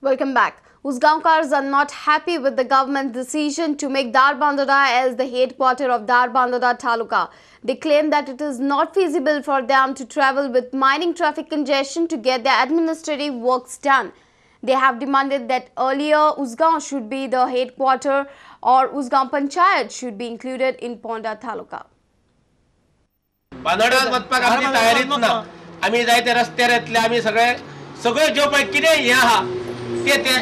Welcome back. Uzgaonkars are not happy with the government's decision to make Darbandora as the headquarters of Darbandora Taluka. They claim that it is not feasible for them to travel with mining traffic congestion to get their administrative works done. They have demanded that earlier Uzgaon should be the headquarters or Uzgaon Panchayat should be included in Ponda Taluka. बांदोड्यात वचपाक आमची तयारीच ना. आम्ही जायते रस्त्यार येतले आम्ही सगळे जो पळय कितें हें आहा ते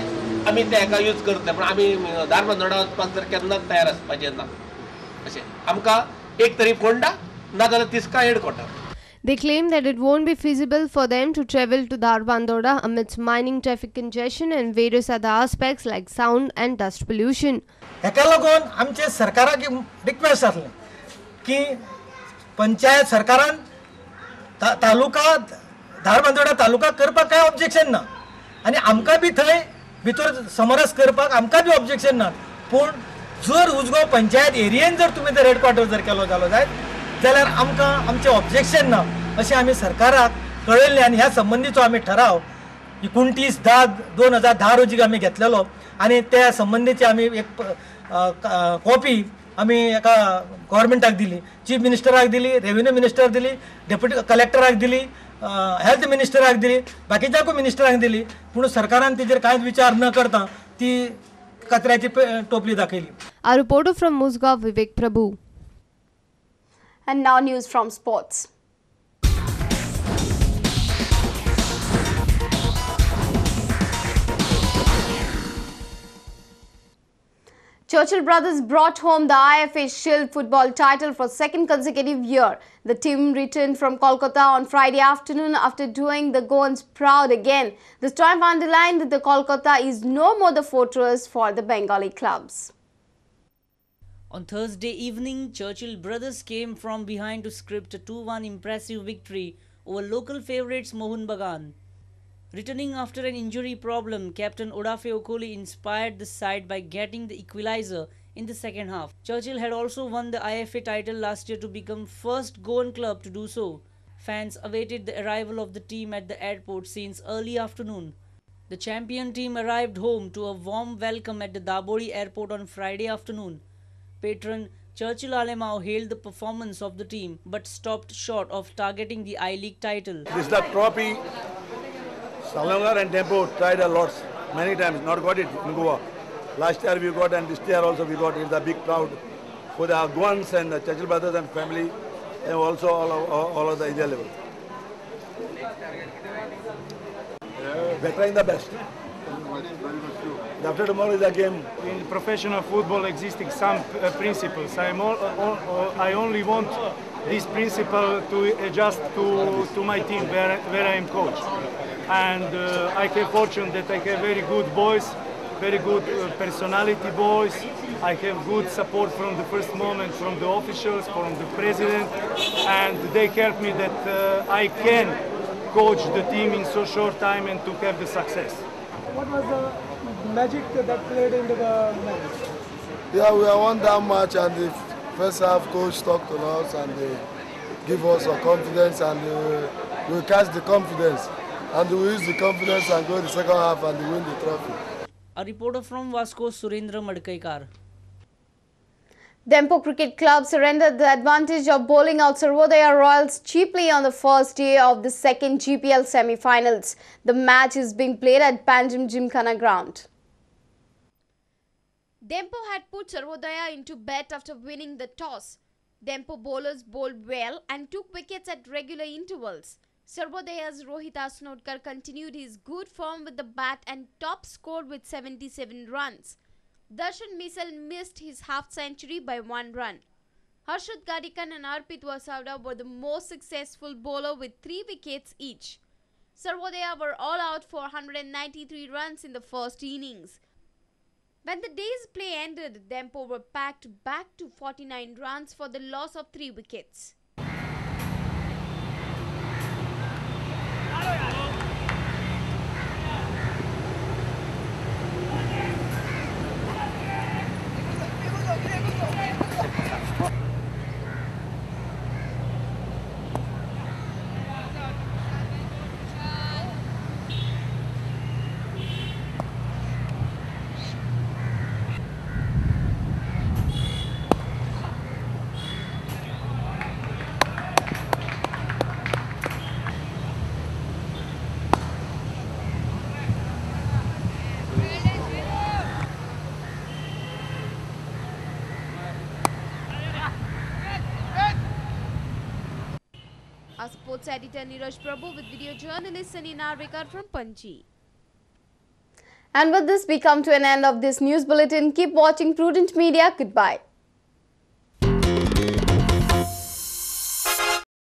आम्ही तेका यूज करता पण आम्ही धारबांदोडा वचपाक जर केन्नाच तयार आसपाचें ना अशें आमकां एक तरी फोंडा ना जाल्यार Tisca हेडक्वॉर्टर. They claim that it won't be feasible for them to travel to Darbandora amidst mining traffic congestion and various other aspects like sound and dust pollution. हेका लागून आमचे सरकाराक रिक्वेस्ट आसलें की पंचायत सरकारान तालुका धारबांदोडा तालुका करपाक काय ऑब्जेक्शन ना आनी आमकां बी थंय भितर समरस करपाक आमकां बी ऑब्जेक्शन ना पूण जर उजगांव पंचायत एरियेन जर तुमी जर हेडक्वॉर्टर जर केलो जाल्यार आमकां आमचें ऑब्जेक्शन ना अशें आमी सरकाराक कळयल्लें आनी ह्या संबंदीचो आमी ठराव 29/10/2010 रोजी आमी घेतलेलो आनी त्या संबंधीची आमी एक कॉपी आमी एका गव्हर्मेंटाक दिली, चीफ मिनिस्टराक दिली, रेव्हेन्यू मिनिस्टराक दिली, डेप्युटी कलेक्टराक दिली, हेल्थ मिनिस्टराक दिली, बाकीच्याकूय मिनिस्टराक दिली पूण सरकारान तेजेर कांयच विचार न करता ती कचऱ्याची टोपली दाखयली. A reporter from Uzgaon, Vivek Prabhu. And now news from sports. Churchill Brothers brought home the IFA Shield football title for second consecutive year. The team returned from Kolkata on Friday afternoon after doing the Goans proud again. This time underlined that the Kolkata is no more the fortress for the Bengali clubs. On Thursday evening, Churchill Brothers came from behind to script a 2-1 impressive victory over local favourites Mohun Bagan. Returning after an injury problem, Captain Odafe Okoli inspired the side by getting the equalizer in the second half. Churchill had also won the IFA title last year to become first Goan club to do so. Fans awaited the arrival of the team at the airport since early afternoon. The champion team arrived home to a warm welcome at the Daboli airport on Friday afternoon. Patron Churchill Alemao hailed the performance of the team but stopped short of targeting the I-League title. This is the trophy. Salongar and Tempo tried a lot, many times, not got it in Goa. Last year we got and this year also we got. It's a big crowd for the Goans and the Churchill Brothers and family and also all of the India level. We're trying the best. After tomorrow is a game. In professional football existing some principles. I only want this principle to adjust to my team where I am coach. And I have fortune that I have very good boys, very good personality boys. I have good support from the first moment from the officials, from the president, and they help me that I can coach the team in so short time and to have the success. What was the magic that played into the match? Yeah, we won that match and the first half coach talked to us and they give us a confidence and we catch the confidence. And we use the confidence and go the second half and win the trophy. A reporter from Vasco, Surendra Madkaikar. Dempo Cricket Club surrendered the advantage of bowling out Sarvodaya Royals cheaply on the first day of the second GPL semi-finals. The match is being played at Panjim Gymkhana ground. Dempo had put Sarvodaya into bet after winning the toss. Dempo bowlers bowled well and took wickets at regular intervals. Sarvodaya's Rohit Asnodkar continued his good form with the bat and top scored with 77 runs. Darshan Misal missed his half-century by 1 run. Harshad Gadikan and Arpit Wasavda were the most successful bowler with 3 wickets each. Sarvodaya were all out for 193 runs in the first innings. When the day's play ended, Dempo were packed back to 49 runs for the loss of 3 wickets. Our sports editor Neeraj Prabhu with video journalist Sunny Narvekar from Panji. And with this, we come to an end of this news bulletin. Keep watching Prudent Media. Goodbye.